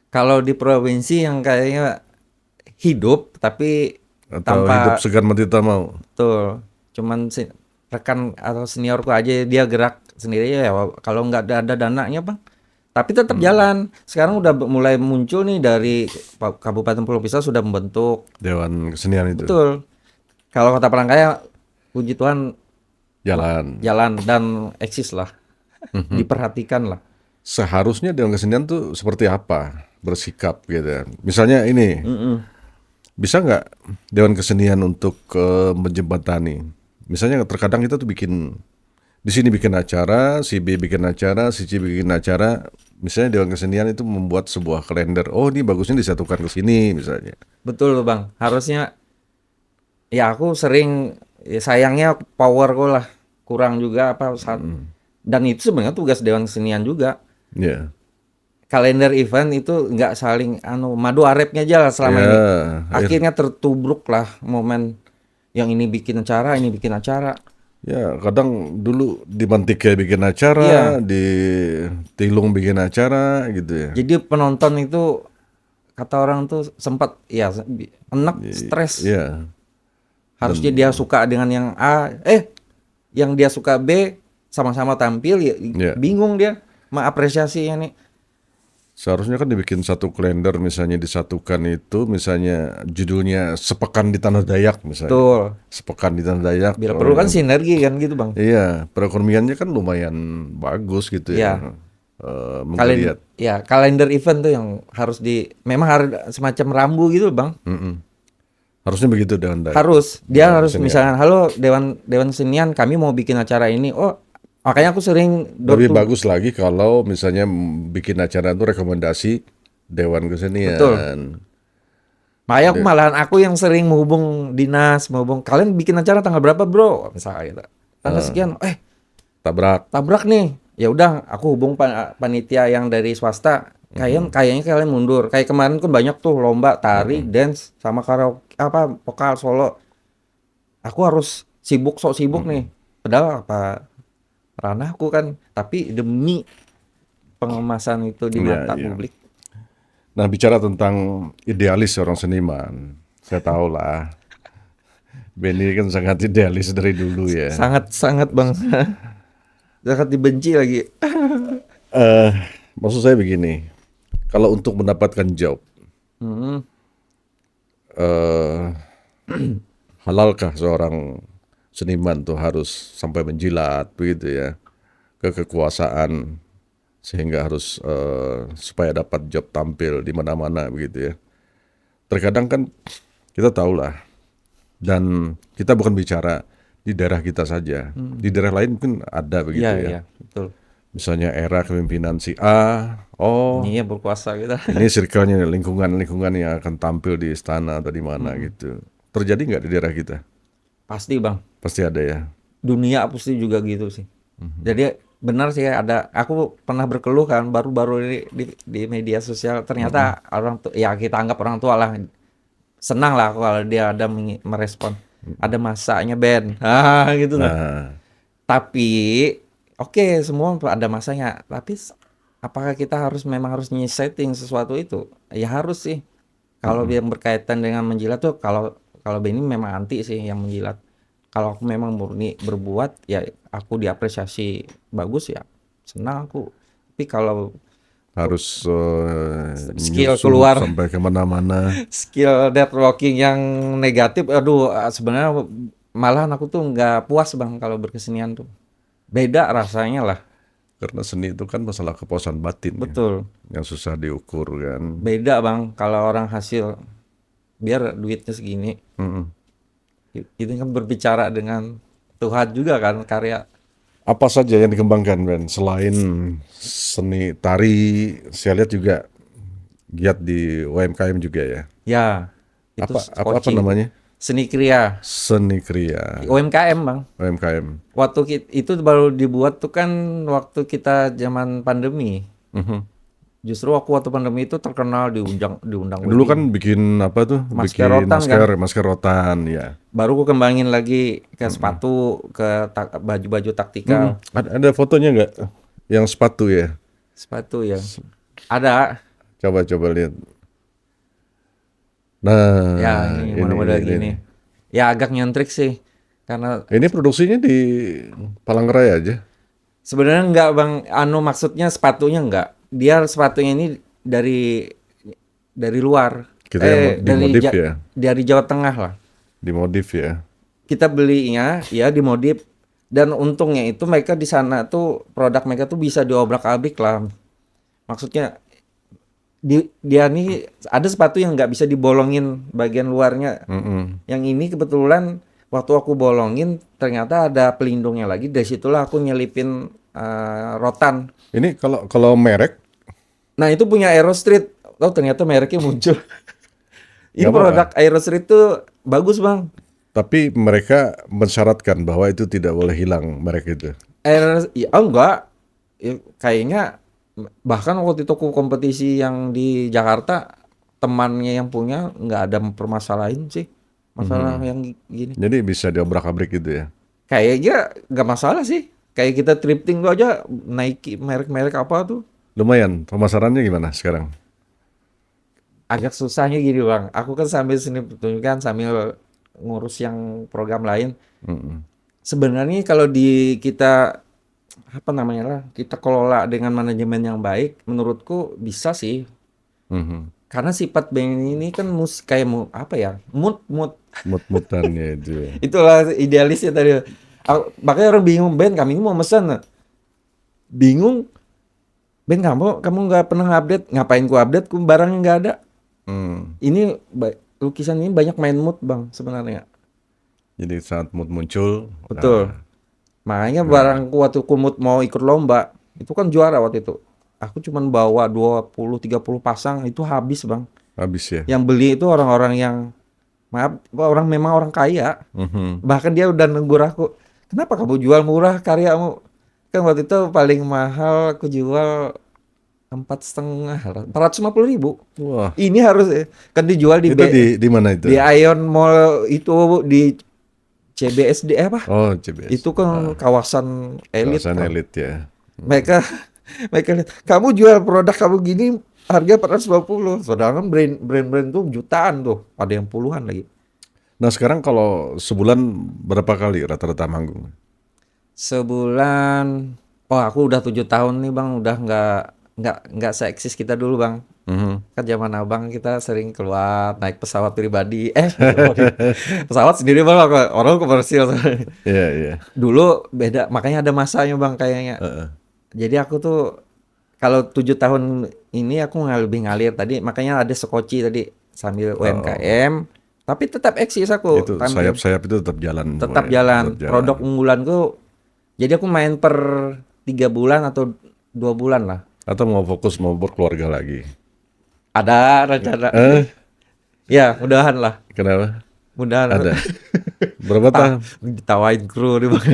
Kalau di provinsi yang kayaknya hidup tapi Atau hidup tanpa segan mati tak mau? betul, cuman rekan atau seniorku aja dia gerak sendiri ya. Kalau nggak ada dananya Bang, tapi tetap jalan. Sekarang udah mulai muncul nih dari Kabupaten Pulau Pisau sudah membentuk. Dewan Kesenian itu? Betul. Kalau Kota Palangkaraya, puji Tuhan Jalan. jalan dan eksis lah, diperhatikan lah. Seharusnya Dewan Kesenian tuh seperti apa bersikap gitu. Misalnya ini, bisa nggak Dewan Kesenian untuk menjembatani? Misalnya terkadang kita tuh bikin di sini bikin acara, si B bikin acara, si C bikin acara. Misalnya Dewan Kesenian itu membuat sebuah kalender. Oh ini bagusnya disatukan ke sini misalnya. Betul Bang, harusnya ya aku sering ya sayangnya powerku lah kurang juga apa saat dan itu sebenarnya tugas Dewan Kesenian juga. Ya, Kalender event itu nggak saling madu arepnya aja lah selama ya, ini. Akhirnya tertubruk lah momen yang ini bikin acara, ini bikin acara. ya. Kadang dulu di Mantika bikin acara, Iya, di Tilung bikin acara gitu ya. jadi penonton itu kata orang tuh sempat ya enak stres. Iya, Harusnya dia suka dengan yang A, yang dia suka B sama-sama tampil ya ya. bingung dia mengapresiasinya nih. Seharusnya kan dibikin satu kalender misalnya disatukan itu misalnya judulnya Sepekan di Tanah Dayak misalnya. Betul. Sepekan di Tanah Dayak. Bila perlu kan sinergi kan gitu Bang. Iya, perekonomiannya kan lumayan bagus gitu ya. Iya. Menggeliat. Kalender event tuh yang harus memang harus semacam rambu gitu Bang. Harusnya begitu Dewan Dayak. Harus dia harus Kesenian. misalnya halo Dewan Kesenian kami mau bikin acara ini. Oh, makanya aku sering Lebih bagus lagi kalau misalnya bikin acara itu rekomendasi Dewan Kesenian. Betul. Makanya aku yang sering menghubung dinas, menghubung kalian bikin acara tanggal berapa, Bro? Misalnya gitu. Tanggal sekian. Tabrak. Tabrak nih. Ya udah, aku hubung panitia yang dari swasta. Kayaknya kalian mundur. Kayak kemarin kan banyak tuh lomba tari, dance sama karaoke vokal solo. Aku harus sok sibuk nih. Padahal apa ranahku kan, tapi demi pengemasan itu di Iya, mata iya. publik. Nah, bicara tentang idealis seorang seniman, saya tahu lah, Benny kan sangat idealis dari dulu ya. Sangat-sangat Bang, sangat dibenci lagi. Eh, Maksud saya begini, kalau untuk mendapatkan job, Hmm, eh, halalkah seorang seniman tuh harus sampai menjilat begitu ya ke kekuasaan sehingga harus supaya dapat job tampil di mana-mana begitu ya. Terkadang kan kita tahulah dan kita bukan bicara di daerah kita saja, di daerah lain mungkin ada iya begitu ya. iya betul. Misalnya era kepemimpinan si A, oh Ini ya berkuasa kita. ini circle-nya lingkungan yang akan tampil di istana atau di mana gitu. Terjadi nggak di daerah kita? Pasti Bang. Pasti ada ya. Dunia pasti juga gitu sih. Jadi benar sih ada. Aku pernah berkeluh kan baru-baru ini di media sosial. Ternyata orang tua, ya kita anggap orang tua lah. Senang lah kalau dia ada merespon. Ada masanya band. Ah gitu lah. Nah, Tapi oke semua ada masanya. Tapi apakah kita memang harus setting sesuatu itu? Ya harus sih. Kalau yang berkaitan dengan menjilat tuh kalau Benny memang anti sih yang menjilat. Kalau aku memang murni berbuat ya aku diapresiasi bagus ya senang aku. Tapi kalau harus skill nyusup keluar sampai kemana-mana. skill networking yang negatif, aduh sebenarnya malahan aku tuh nggak puas Bang kalau berkesenian tuh. Beda rasanya lah. Karena seni itu kan masalah kepuasan batin ya, Betul. yang susah diukur kan. Beda Bang kalau orang hasil biar duitnya segini. Mm-mm. Itu kan berbicara dengan Tuhan juga kan karya. Apa saja yang dikembangkan Ben? Selain seni tari, saya lihat juga giat di UMKM juga ya. Ya, itu Apa coaching. namanya? Seni kriya. Seni kriya, UMKM Bang. UMKM. Itu baru dibuat tuh kan waktu kita zaman pandemi. Mhm. Justru waktu pandemi itu terkenal diundang Dulu kan bikin apa tuh? Masker Bikin rotan kan? masker rotan ya. Baru aku kembangin lagi ke sepatu, ke baju-baju taktikal. Ada fotonya nggak? Yang sepatu ya. Sepatu ya. Ada. Coba lihat. Nah, Ya, ini model-model gini. Ya agak nyentrik sih. Karena Ini produksinya di Palangkaraya aja. sebenarnya enggak Bang, maksudnya sepatunya enggak. Dia sepatunya ini dari luar. Kita yang dimodif ya. Dari Jawa Tengah lah. Dimodif ya. Kita belinya ya dimodif dan untungnya itu mereka di sana tuh produk mereka tuh bisa diobrak-abrik lah. Maksudnya dia nih ada sepatu yang nggak bisa dibolongin bagian luarnya. Mm-mm. Yang ini kebetulan waktu aku bolongin ternyata ada pelindungnya lagi. Dari situlah aku nyelipin rotan. Ini kalau merek Nah itu punya Aerostreet. Oh ternyata mereknya muncul. Ini Nggak apa-apa. produk Aerostreet tuh bagus Bang. tapi mereka mensyaratkan bahwa itu tidak boleh hilang merek itu. Enggak. Ya, kayaknya bahkan waktu itu aku kompetisi yang di Jakarta temannya yang punya nggak ada permasalahan sih masalah yang gini. Jadi bisa diobrak-abrik gitu ya. Kayaknya nggak masalah sih. Kayak kita thrifting tuh aja Nike merek-merek apa tuh Lumayan. Pemasarannya gimana sekarang? agak susahnya gini Bang. Aku kan sambil seni pertunjukan sambil ngurus yang program lain. Mm-mm. Sebenarnya kalau kita apa namanya lah kita kelola dengan manajemen yang baik, menurutku bisa sih. Mhm. Karena sifat band ini kan kayak apa ya mood Mut-mutannya itu. itulah idealisnya tadi. Makanya orang bingung band kami ini mau pesan, bingung band kamu nggak pernah update, ngapain ku update ku barangnya nggak ada. Hmm. Ini lukisan ini banyak main mood Bang sebenarnya. Jadi saat mood muncul, Betul. Makanya barangku waktu kumut mau ikut lomba, itu kan juara waktu itu. Aku cuman bawa 20-30 pasang, itu habis Bang. habis ya. Yang beli itu orang-orang yang, maaf, memang orang kaya. Mhm. Bahkan dia udah negur aku, kenapa kamu jual murah karyamu? Kan waktu itu paling mahal aku jual 4,5, 450.000. Wah, Ini harus, kan dijual itu di mana itu? di Ion Mall itu di CBSD apa? Oh, CBS. Itu kan kawasan elit Kawasan kan. elit ya. Mereka Mereka lihat, kamu jual produk kamu gini harga 450. Sedangkan brand-brand tuh jutaan tuh, ada yang puluhan lagi. Nah sekarang kalau sebulan berapa kali rata-rata manggung? Sebulan, oh aku udah 7 tahun nih bang, udah nggak seeksis kita dulu bang. Mhm. Kan zaman abang kita sering keluar naik pesawat pribadi, pesawat sendiri bang, orang komersil. Iya, iya. Dulu beda, makanya ada masanya bang kayaknya. Heeh. Jadi aku tuh kalau 7 tahun ini aku lebih ngalir tadi, makanya ada sekoci tadi sambil Oh, UMKM, tapi tetap eksis aku itu tampil, sayap-sayap itu tetap jalan semua tetap ya, tetap jalan. jalan. Produk unggulanku, jadi aku main per 3 bulan atau 2 bulan lah. Atau mau fokus mau berkeluarga lagi? Ada rencana, Eh, ya mudahan lah, kenapa? mudahan. Ada. Berapa tahun? Ditawain kru nih bang.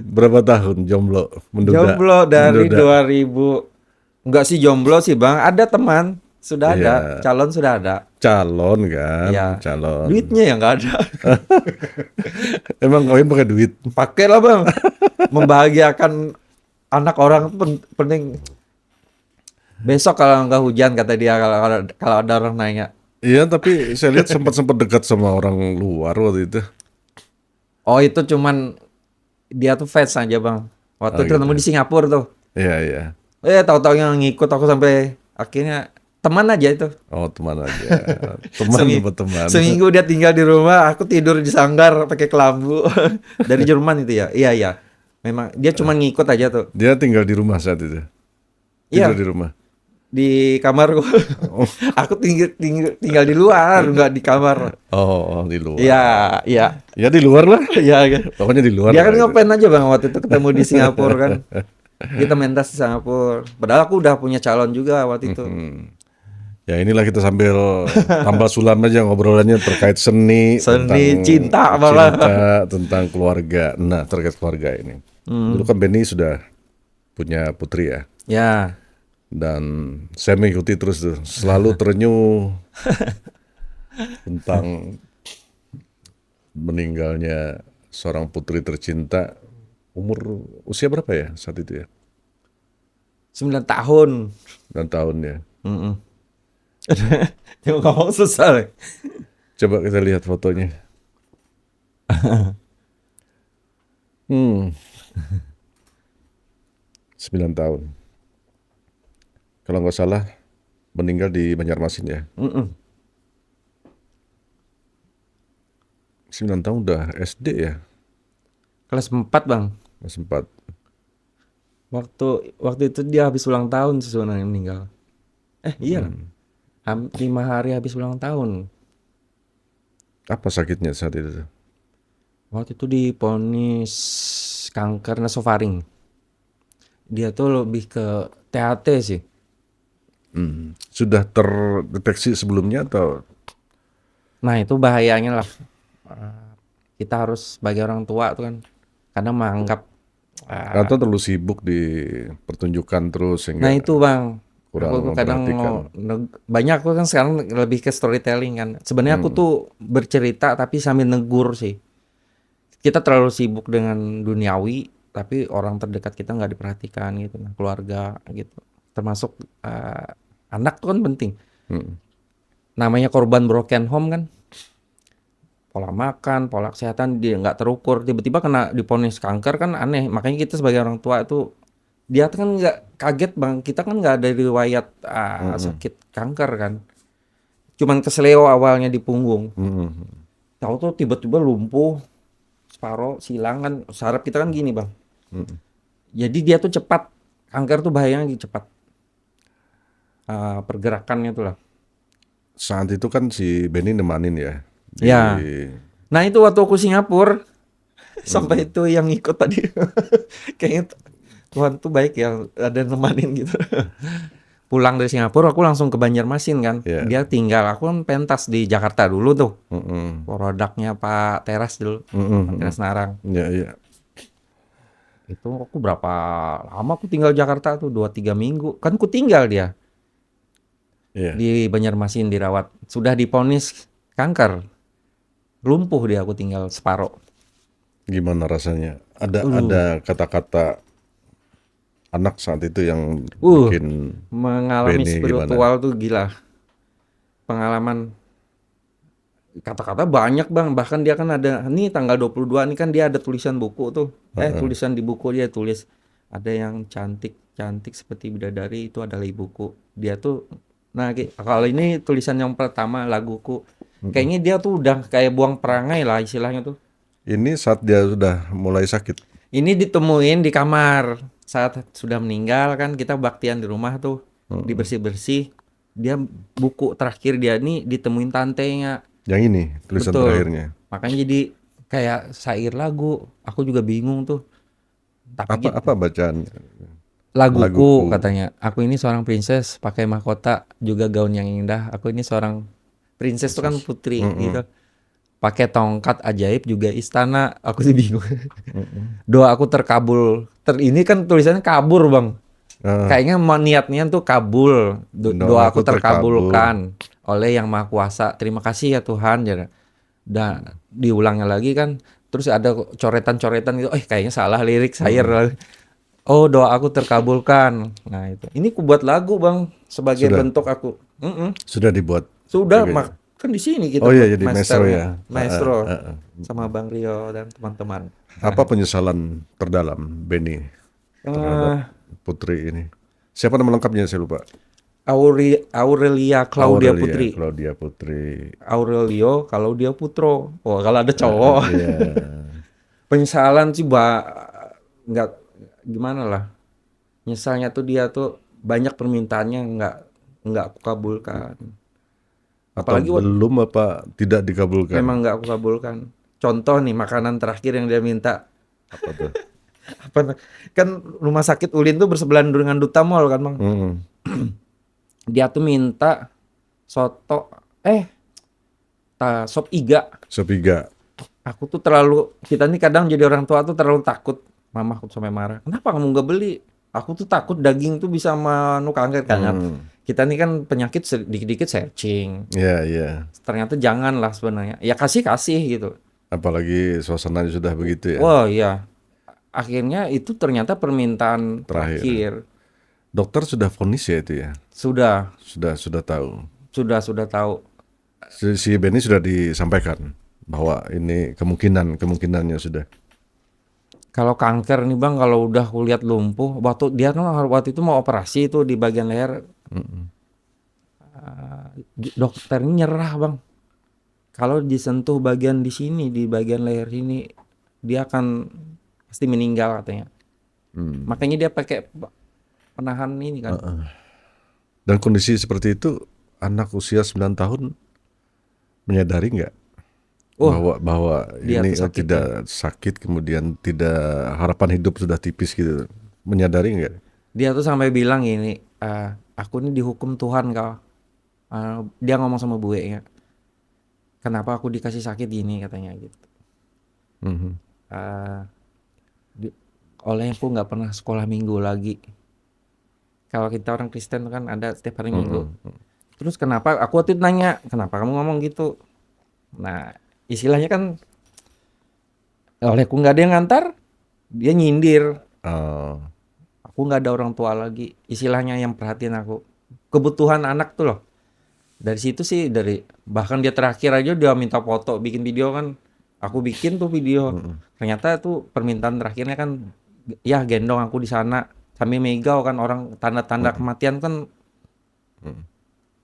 Berapa tahun jomblo? Menduda, Jomblo dari menduda. 2000, enggak sih jomblo sih bang, ada teman, sudah ada, Iya, calon sudah ada. calon kan, Ya, calon. duitnya yang nggak ada. Emang kawin pakai duit? Pakailah bang, membahagiakan anak orang tuh penting. Besok kalau nggak hujan kata dia, kalau ada orang nanya, Iya, tapi saya lihat sempat-sempat dekat sama orang luar waktu itu. oh itu cuman dia tuh fans aja bang. Oh Waktu itu gitu. ketemu di Singapura tuh, Iya, iya. tahu-tahu yang ngikut aku sampai akhirnya teman aja itu. Oh, teman aja. Teman Semi- dapat teman. Seminggu dia tinggal di rumah, aku tidur di sanggar pakai kelambu. Dari Jerman itu ya, iya iya. Memang dia cuma ngikut aja tuh. Dia tinggal di rumah saat itu. Tidur Iya, di rumah. di kamarku. Oh, Aku tinggal di luar, nggak di kamar. oh, di Iya, luar. iya, Ya di luar lah. iya. Kan. Pokoknya di luar Dia lah kan itu. ngapain aja bang waktu itu ketemu di Singapura kan. Kita mentas di Singapura. Padahal aku udah punya calon juga waktu itu. Hmm. Ya inilah kita sambil tambah sulam aja ngobrolannya terkait seni, tentang Seni cinta malah. cinta, tentang keluarga. Nah, terkait keluarga ini. Dulu kan Benny sudah punya putri ya. Ya, Dan saya mengikuti terus tuh. Selalu terenyuh tentang meninggalnya seorang putri tercinta. Usia berapa ya saat itu ya? 9 tahun. Dan tahunnya. Mm-mm. Dia ngomong susah. Le. Coba kita lihat fotonya. Hmm, 9 tahun. Kalau nggak salah meninggal di Banjarmasin ya. Mm-mm. 9 tahun udah SD ya. Kelas 4 bang. Nggak sempat. Waktu itu dia habis ulang tahun sebenarnya meninggal. Iya lah. 5 hari habis ulang tahun. Apa sakitnya saat itu? Waktu itu diponis kanker nasofaring. Dia tuh lebih ke THT sih. Sudah terdeteksi sebelumnya atau? Nah itu bahayanya lah. Kita harus sebagai orang tua tuh kan. Karena menganggap. Atau terlalu sibuk di pertunjukan terus Nah sehingga itu bang. kurang Aku tuh kadang memperhatikan. banyak aku kan sekarang lebih ke storytelling kan. Sebenarnya aku tuh bercerita tapi sambil negur sih. Kita terlalu sibuk dengan duniawi, tapi orang terdekat kita nggak diperhatikan gitu, nah, keluarga gitu. Termasuk anak tuh kan penting. Hmm. Namanya korban broken home kan, pola makan, pola kesehatan dia nggak terukur, tiba-tiba kena diponis kanker kan aneh. Makanya kita sebagai orang tua itu dia tuh kan nggak kaget bang, kita kan nggak ada riwayat sakit kanker kan. Cuman kesleo awalnya di punggung, Hmm. tahu tuh tiba-tiba lumpuh separoh silang kan, saraf kita kan gini bang. Jadi dia tuh cepat, kanker tuh bahayanya cepat. Pergerakannya tuh lah. Saat itu kan si Benny nemanin ya di Ya. Nah itu waktu aku Singapura, sampai itu yang ikut tadi. Kayaknya Tuhan tuh baik ya, ada nemanin gitu. Pulang dari Singapura, aku langsung ke Banjarmasin kan. Ya. Dia tinggal, aku kan pentas di Jakarta dulu tuh. Mm-mm. Produknya Pak Teras dulu, Mm-mm. Teras Narang. Ya, ya. Itu aku berapa lama aku tinggal Jakarta tuh, 2-3 minggu. Kan aku tinggal dia. Ya. Di Banjarmasin dirawat, sudah diponis kanker, lumpuh dia, aku tinggal separoh. Gimana rasanya? Ada kata-kata anak saat itu yang Uh, bikin mengalami Benny gimana? spiritual tuh gila. Pengalaman kata-kata banyak bang, bahkan dia kan ada, nih tanggal 22 nih kan dia ada tulisan buku tuh, Heeh. tulisan di buku dia tulis, ada yang cantik-cantik seperti bidadari itu adalah ibuku. Dia tuh, nah kalau ini tulisan yang pertama laguku, Mm-mm. kayaknya dia tuh udah kayak buang perangai lah istilahnya tuh. Ini saat dia sudah mulai sakit. Ini ditemuin di kamar saat sudah meninggal kan kita baktian di rumah tuh, Mm-mm. dibersih-bersih, dia buku terakhir dia nih ditemuin tantenya. Yang ini tulisan Betul. terakhirnya. Makanya jadi kayak syair lagu. Aku juga bingung tuh. Tapi Apa gitu. apa bacaan Laguku laguku? katanya. Aku ini seorang princess pakai mahkota juga gaun yang indah. Aku ini seorang princess tuh kan Princess. putri Mm-mm. gitu. Pakai tongkat ajaib juga istana. Aku sih bingung. Mm-mm. Doa aku terkabul. Ini kan tulisannya kabur, Bang. Ah, Kayaknya niatnya tuh kabul. Doa doaku aku terkabul. terkabulkan oleh Yang Maha Kuasa. Terima kasih ya Tuhan. Dan diulangnya lagi kan, terus ada coretan-coretan gitu, kayaknya salah lirik Mm-mm. syair. Oh, doa aku terkabulkan. Nah itu. Ini ku buat lagu bang, sebagai Sudah bentuk aku. Mm-mm. sudah dibuat Sudah, sebagainya. kan di sini Oh kita iya buat jadi maestro masternya, ya. maestro Ah. sama Bang Rio dan teman-teman. Apa penyesalan terdalam Benny terhadap Eh, putri ini? Siapa nama lengkapnya saya lupa. Aurelia Claudia Aurelia Putri. Claudia Putri. Aurelio kalau dia Putro. Oh, kalau ada cowok. Iya. Penyesalan sih nggak gimana lah. Nyesalnya tuh dia tuh banyak permintaannya nggak aku kabulkan. Atau Apalagi belum apa tidak dikabulkan? memang nggak aku kabulkan. Contoh nih makanan terakhir yang dia minta Apa tuh? apa kan rumah sakit Ulin tuh bersebelahan dengan Duta Mall kan bang. Hmm. Dia tuh minta soto sop iga. Sepiga. Aku tuh terlalu kita nih kadang jadi orang tua tuh terlalu takut. Mama aku sampai marah. Kenapa kamu nggak beli? Aku tuh takut daging tuh bisa menu kanker kan. Hmm. Kita nih kan penyakit sedikit-dikit searching. Iya, iya. Ternyata jangan lah sebenarnya. Ya kasih-kasih gitu. Apalagi suasananya sudah begitu ya. Wah iya. Akhirnya itu ternyata permintaan Terakhir. terakhir. Dokter sudah vonis ya itu ya. Sudah, Sudah tahu. sudah tahu. Si Benny sudah disampaikan bahwa ini kemungkinannya sudah. Kalau kanker nih bang, kalau udah kulihat lumpuh, waktu itu mau operasi itu di bagian leher, Mm-mm. dokternya nyerah bang. Kalau disentuh bagian di sini, di bagian leher ini, dia akan pasti meninggal katanya. Hmm. Makanya dia pakai penahan ini kan. Dan kondisi seperti itu anak usia 9 tahun menyadari nggak Wah, bahwa dia ini tuh sakitnya. tidak sakit kemudian tidak harapan hidup sudah tipis gitu. Menyadari nggak? Dia tuh sampai bilang gini, aku ini dihukum Tuhan kau. Dia ngomong sama buenya, kenapa aku dikasih sakit gini katanya gitu. Mhm. Eh, di- Olehku nggak pernah sekolah minggu lagi. Kalau kita orang Kristen kan ada setiap hari Minggu. Mhm. Terus kenapa? Aku waktu itu nanya, kenapa kamu ngomong gitu? Nah, istilahnya kan olehku nggak ada yang ngantar, dia nyindir. Oh, Aku nggak ada orang tua lagi. Istilahnya yang perhatiin aku. Kebutuhan anak tuh loh. Dari situ sih bahkan dia terakhir aja dia minta foto, bikin video kan. Aku bikin tuh video. Ternyata tuh permintaan terakhirnya kan ya gendong aku di sana sambil megau kan orang tanda-tanda kematian kan.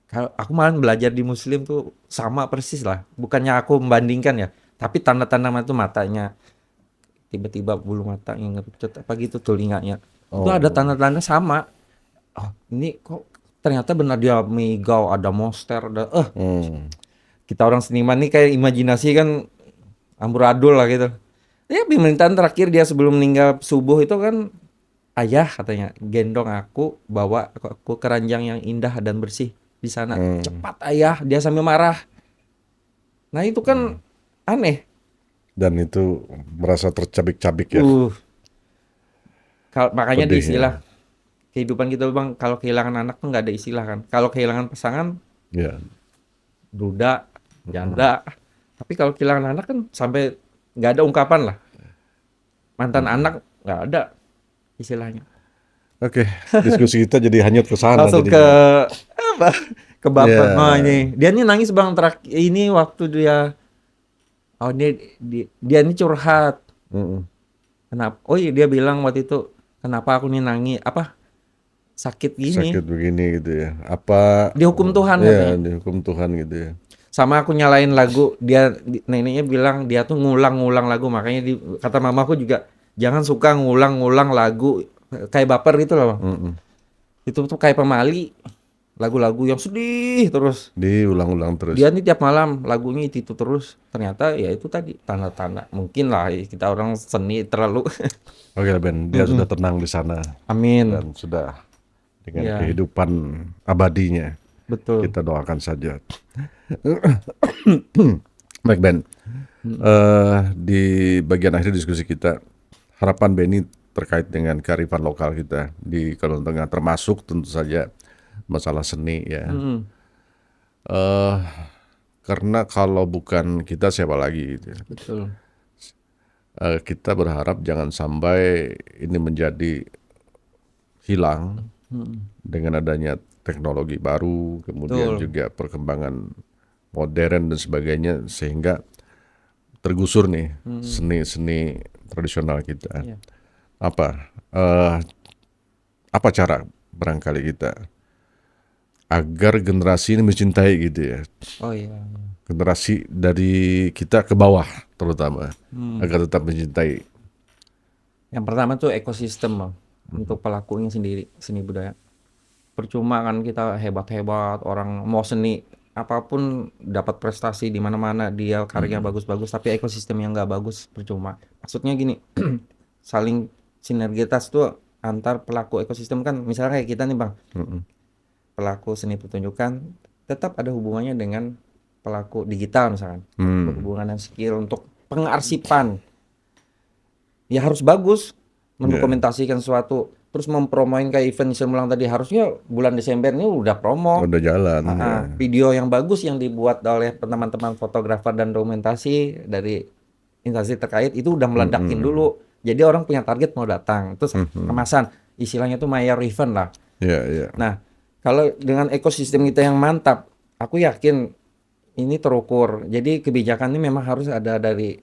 Kalau aku malah belajar di Muslim tuh sama persis lah. Bukannya aku membandingkan ya, tapi tanda-tanda itu matanya tiba-tiba bulu matanya ngerucut apa gitu telinganya. Itu ada oh, tanda-tanda sama. Oh, ini kok ternyata benar dia megau, ada monster, ada hmm. kita orang seniman nih kayak imajinasi kan amburadul lah gitu. Ya permintaan terakhir dia sebelum meninggal subuh itu kan ayah katanya gendong aku bawa aku ke ranjang yang indah dan bersih di sana. Cepat ayah, dia sambil marah. Nah itu kan aneh. Dan itu merasa tercabik-cabik ya Uh, Makanya di istilah pedihnya. kehidupan kita bang, kalau kehilangan anak tuh nggak ada istilah kan. Kalau kehilangan pasangan, Ya, duda, janda. Tapi kalau kehilangan anak kan sampai nggak ada ungkapan lah. Mantan anak nggak ada istilahnya. Oke, diskusi kita jadi hanyut ke sana Langsung ke jadinya. apa? Ke baper. Oh Ya, ini dia nih nangis bang terakhir ini waktu dia dia ini curhat. mm-mm. Kenapa? Oh iya dia bilang waktu itu kenapa aku nih nangis apa sakit Sakit gini begini gitu ya. Apa, dihukum Tuhan ya katanya. dihukum Tuhan gitu ya. Sama aku nyalain lagu dia neneknya bilang dia tuh ngulang-ngulang lagu makanya kata mamaku juga jangan suka ngulang-ngulang lagu kayak baper gitu loh bang. Mm-mm. Itu tuh kayak pemali lagu-lagu yang sedih terus. Diulang-ulang Dia terus. nih tiap malam lagunya itu terus. Ternyata ya itu tadi tanda-tanda. Mungkin lah kita orang seni terlalu. Oke lah Ben, dia sudah Mm-mm. tenang di sana Amin. dan sudah dengan Ya, kehidupan abadinya. betul. Kita doakan saja. Baik Ben, Mm-mm. di bagian akhir diskusi kita, harapan Benny terkait dengan kearifan lokal kita di Kalimantan Tengah, termasuk tentu saja masalah seni ya. Mm-mm. eh karena kalau bukan kita siapa lagi gitu. Betul. Kita berharap jangan sampai ini menjadi hilang Mm-mm. dengan adanya teknologi baru, kemudian Betul. juga perkembangan modern dan sebagainya sehingga tergusur nih Mm. seni-seni tradisional kita. Ya. Apa eh, apa cara barangkali kita agar generasi ini mencintai gitu ya, Oh iya. generasi dari kita ke bawah terutama Hmm. agar tetap mencintai. Yang pertama tuh ekosistem bang. Untuk pelakunya sendiri seni budaya. Percuma kan kita hebat-hebat orang mau seni apapun dapat prestasi di mana-mana dia karyanya bagus-bagus tapi ekosistem yang nggak bagus percuma. Maksudnya gini, saling sinergitas tuh antar pelaku ekosistem kan misalnya kayak kita nih bang, Mm-mm. pelaku seni pertunjukan tetap ada hubungannya dengan pelaku digital misalkan, Hmm. berhubungan dengan skill untuk pengarsipan ya harus bagus Ya, mendokumentasikan sesuatu terus mempromoin kayak event Simulang tadi harusnya bulan Desember ini udah promo. udah jalan ya. Video yang bagus yang dibuat oleh teman-teman fotografer dan dokumentasi dari instansi terkait itu udah meledakin Mm-mm. dulu. Jadi orang punya target mau datang. Terus Mhm. kemasan, istilahnya tuh mayor event lah. Ya, ya. Nah, kalau dengan ekosistem kita yang mantap, aku yakin ini terukur. Jadi kebijakan ini memang harus ada dari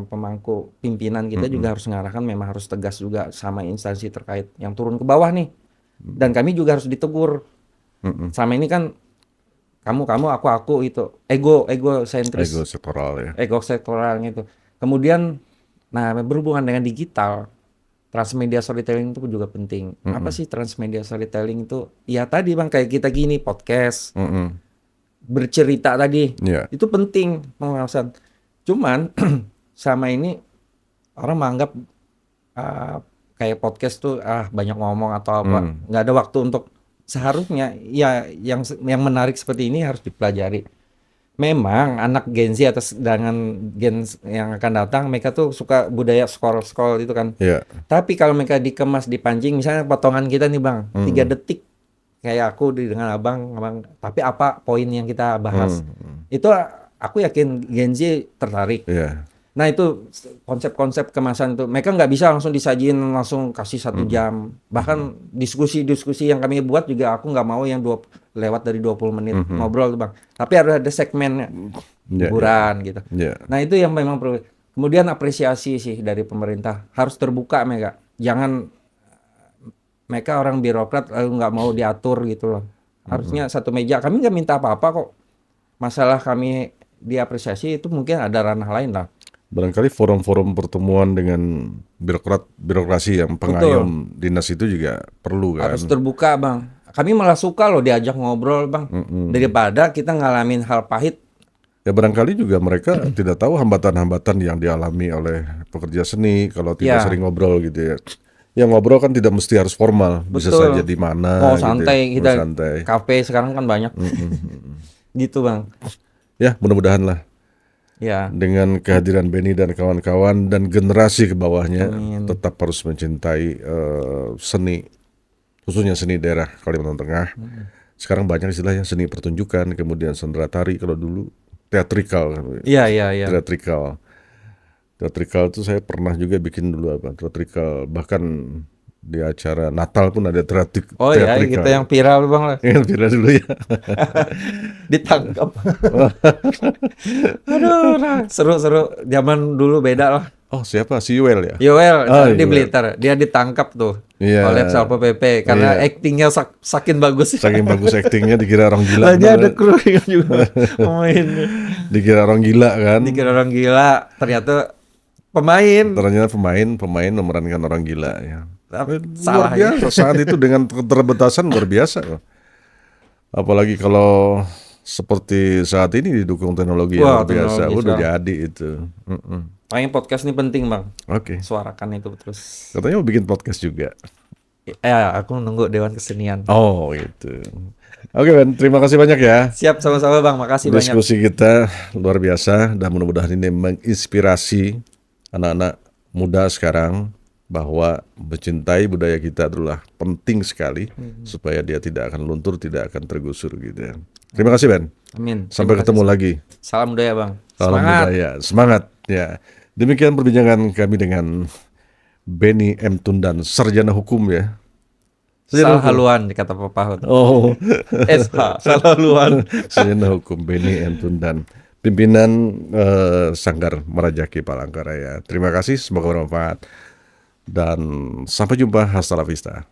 pemangku pimpinan kita Mm-mm. juga harus mengarahkan memang harus tegas juga sama instansi terkait yang turun ke bawah nih. Dan kami juga harus ditegur. Mm-mm. Sama ini kan kamu aku itu ego Ego sentris sektoral ya. ego sektoral gitu. Kemudian nah berhubungan dengan digital transmedia storytelling itu juga penting. Apa Mm-mm. sih transmedia storytelling itu? Ya tadi bang kayak kita gini podcast Mm-mm. bercerita tadi Ya. itu penting pengawasan. Cuman sama ini orang menganggap ah, kayak podcast tuh banyak ngomong atau apa Mm. nggak ada waktu untuk seharusnya ya yang menarik seperti ini harus dipelajari. Memang anak Gen Z atau dengan Gen yang akan datang mereka tuh suka budaya scroll-scroll itu kan. Ya. Tapi kalau mereka dikemas dipancing misalnya potongan kita nih Bang, 3 detik kayak aku dengan abang, tapi apa poin yang kita bahas? Mm. Itu aku yakin Gen Z tertarik. Ya. Nah itu konsep-konsep kemasan itu mereka nggak bisa langsung disajiin langsung kasih 1 jam. Bahkan diskusi-diskusi yang kami buat juga aku nggak mau yang lewat dari 20 menit ngobrol tuh bang. Tapi harus ada segmennya Ya, ya. hiburan gitu. Ya. Nah itu yang memang perlu. Kemudian apresiasi sih dari pemerintah harus terbuka mereka. Jangan mereka orang birokrat lalu nggak mau diatur gitu loh. Harusnya satu meja. Kami nggak minta apa-apa kok. Masalah kami diapresiasi itu mungkin ada ranah lain lah. Barangkali forum-forum pertemuan dengan birokrasi yang Betul. pengayom dinas itu juga perlu Harus kan. terbuka bang. Kami malah suka loh diajak ngobrol bang. Mm-mm. Daripada kita ngalamin hal pahit. Ya barangkali juga mereka tidak tahu hambatan-hambatan yang dialami oleh pekerja seni kalau tidak Ya sering ngobrol gitu ya. Yang ngobrol kan tidak mesti harus formal, bisa saja betul. di mana Mau gitu ya, santai mau kita santai. kafe sekarang kan banyak. Gitu bang. Ya mudah-mudahan lah Ya. dengan kehadiran Benny dan kawan-kawan dan generasi ke bawahnya Amin. tetap harus mencintai seni, khususnya seni daerah Kalimantan Tengah. Sekarang banyak istilahnya seni pertunjukan, kemudian sendera tari, kalau dulu teatrikal. Iya iya iya. Teatrikal itu saya pernah juga bikin dulu apa teatrikal, bahkan di acara Natal pun ada Oh ya, teatrikal. kita yang viral Bang lah. Yang viral dulu ya. Ditangkap. Aduh, nah, seru-seru. Zaman dulu beda lah. Oh siapa? Si Yuel ya? Yoel Ah, di Yuel. Blitar, dia ditangkap tuh Iya. oleh Satpol PP karena Iya. aktingnya saking bagus. Saking bagus aktingnya dikira orang gila. Lah dia ada bener. kru juga pemainnya. Dikira orang gila kan. Dikira orang gila, ternyata pemain. Ternyata pemain memerankan orang gila ya. Tapi Luar salah ya. biasa saat itu dengan keterbatasan luar biasa loh. Apalagi kalau seperti saat ini didukung teknologi yang Wah, luar biasa, teknologi udah sekarang. jadi itu. Makanya podcast ini penting Bang, Oke, suarakan itu terus. katanya mau bikin podcast juga. Ya, aku nunggu Dewan Kesenian. Oh gitu. Oke Ben, terima kasih banyak ya. Siap, sama-sama Bang, makasih banyak. Diskusi kita luar biasa dan mudah-mudahan ini menginspirasi anak-anak muda sekarang bahwa mencintai budaya kita adalah penting sekali supaya dia tidak akan luntur, tidak akan tergusur gitu ya. Terima kasih Ben. Amin. Sampai Terima ketemu kasih. lagi. Salam budaya Bang. Salam Semangat. budaya. Semangat ya. Demikian perbincangan kami dengan Benny M. Tundan, sarjana hukum ya. Salah haluan kata Papa Hud. Oh, SH, salah haluan. sarjana hukum Benny M. Tundan, pimpinan Sanggar Merajaki Palangkaraya. Terima kasih, semoga bermanfaat dan sampai jumpa. Hasta la vista.